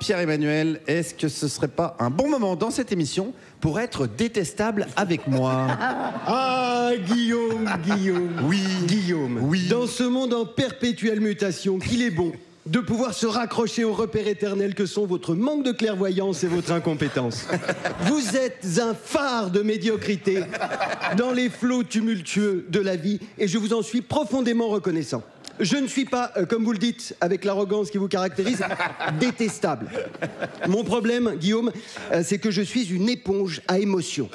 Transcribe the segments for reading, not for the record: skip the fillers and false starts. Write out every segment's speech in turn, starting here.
Pierre-Emmanuel, est-ce que ce serait pas un bon moment dans cette émission pour être détestable avec moi? Ah, Guillaume. Oui. Guillaume. Oui. Dans ce monde en perpétuelle mutation, qu'il est bon de pouvoir se raccrocher aux repères éternels que sont votre manque de clairvoyance et votre incompétence. Vous êtes un phare de médiocrité dans les flots tumultueux de la vie et je vous en suis profondément reconnaissant. Je ne suis pas, comme vous le dites, avec l'arrogance qui vous caractérise, détestable. Mon problème, Guillaume, c'est que je suis une éponge à émotions.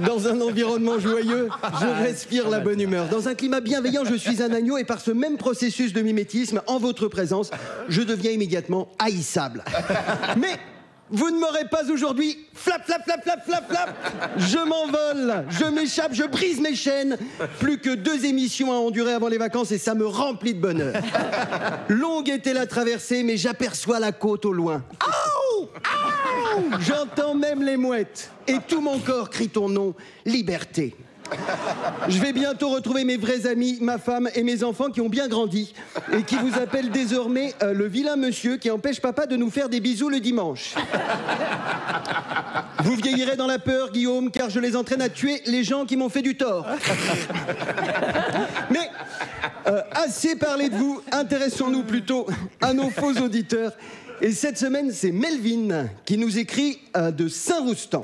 Dans un environnement joyeux, je respire la bonne humeur. Dans un climat bienveillant, je suis un agneau et par ce même processus de mimétisme, en votre présence, je deviens immédiatement haïssable. Mais vous ne m'aurez pas aujourd'hui. Flap, flap, flap, flap, flap, flap. Je m'envole, je m'échappe, je brise mes chaînes. Plus que 2 émissions à endurer avant les vacances et ça me remplit de bonheur. Longue était la traversée, mais j'aperçois la côte au loin. Aouh, aouh. J'entends même les mouettes. Et tout mon corps crie ton nom, liberté. Je vais bientôt retrouver mes vrais amis, ma femme et mes enfants qui ont bien grandi et qui vous appellent désormais le vilain monsieur qui empêche papa de nous faire des bisous le dimanche. Vous vieillirez dans la peur, Guillaume, car je les entraîne à tuer les gens qui m'ont fait du tort. Mais assez parlé de vous, intéressons-nous plutôt à nos faux auditeurs. Et cette semaine, c'est Melvin qui nous écrit de Saint-Roustan.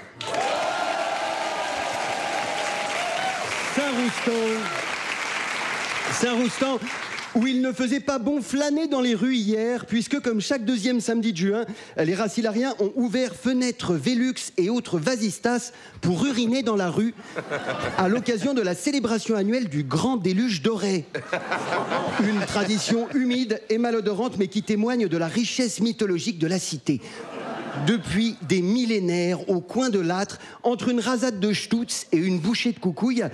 Saint-Roustan, où il ne faisait pas bon flâner dans les rues hier, puisque comme chaque 2e samedi de juin, les racilariens ont ouvert fenêtres Velux et autres vasistas pour uriner dans la rue à l'occasion de la célébration annuelle du Grand Déluge doré. Une tradition humide et malodorante, mais qui témoigne de la richesse mythologique de la cité. Depuis des millénaires, au coin de l'âtre, entre une rasade de Stutz et une bouchée de coucouille,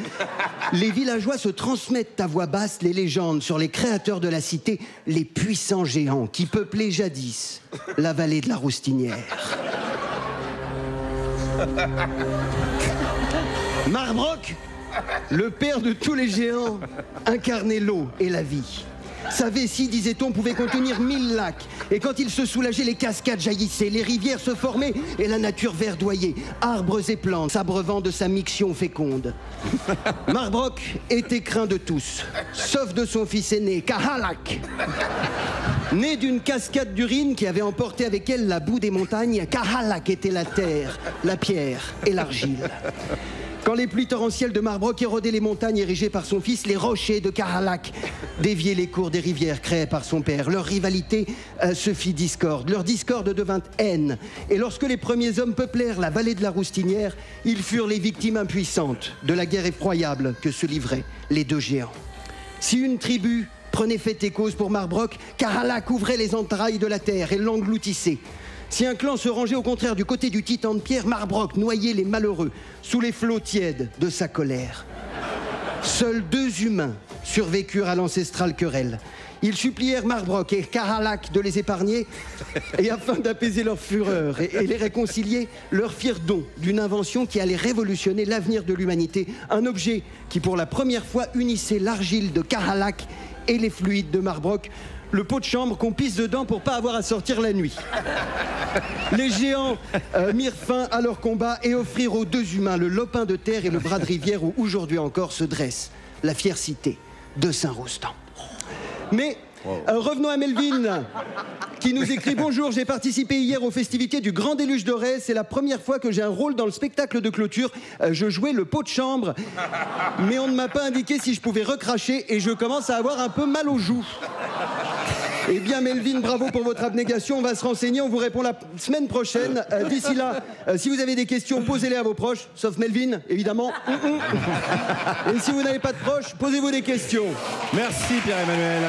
les villageois se transmettent à voix basse les légendes sur les créateurs de la cité, les puissants géants qui peuplaient jadis la vallée de la Roustinière. Marbroc, le père de tous les géants, incarnait l'eau et la vie. Sa vessie, disait-on, pouvait contenir 1000 lacs. Et quand il se soulageait, les cascades jaillissaient, les rivières se formaient et la nature verdoyait. Arbres et plantes s'abreuvant de sa miction féconde. Marbroc était craint de tous, sauf de son fils aîné, Kahalak. Né d'une cascade d'urine qui avait emporté avec elle la boue des montagnes, Kahalak était la terre, la pierre et l'argile. Quand les pluies torrentielles de Marbroc érodaient les montagnes érigées par son fils, les rochers de Kahalak déviaient les cours des rivières créées par son père. Leur rivalité se fit discorde. Leur discorde devint haine. Et lorsque les premiers hommes peuplèrent la vallée de la Roustinière, ils furent les victimes impuissantes de la guerre effroyable que se livraient les 2 géants. Si une tribu prenait fait et cause pour Marbroc, Kahalak ouvrait les entrailles de la terre et l'engloutissait. Si un clan se rangeait au contraire du côté du titan de pierre, Marbroc noyait les malheureux sous les flots tièdes de sa colère. Seuls 2 humains survécurent à l'ancestrale querelle. Ils supplièrent Marbroc et Kahalak de les épargner et afin d'apaiser leur fureur et les réconcilier, leur firent don d'une invention qui allait révolutionner l'avenir de l'humanité. Un objet qui pour la première fois unissait l'argile de Kahalak et les fluides de Marbroc. Le pot de chambre qu'on pisse dedans pour pas avoir à sortir la nuit. Les géants mirent fin à leur combat et offrirent aux 2 humains le lopin de terre et le bras de rivière où aujourd'hui encore se dresse la fière cité de Saint-Roustan. Mais revenons à Melvin qui nous écrit: bonjour, j'ai participé hier aux festivités du Grand Déluge doré. C'est la première fois que j'ai un rôle dans le spectacle de clôture. Je jouais le pot de chambre, mais on ne m'a pas indiqué si je pouvais recracher et je commence à avoir un peu mal aux joues. Eh bien, Melvin, bravo pour votre abnégation. On va se renseigner, on vous répond la semaine prochaine. D'ici là, si vous avez des questions, posez-les à vos proches, sauf Melvin, évidemment. Et si vous n'avez pas de proches, posez-vous des questions. Merci Pierre-Emmanuel.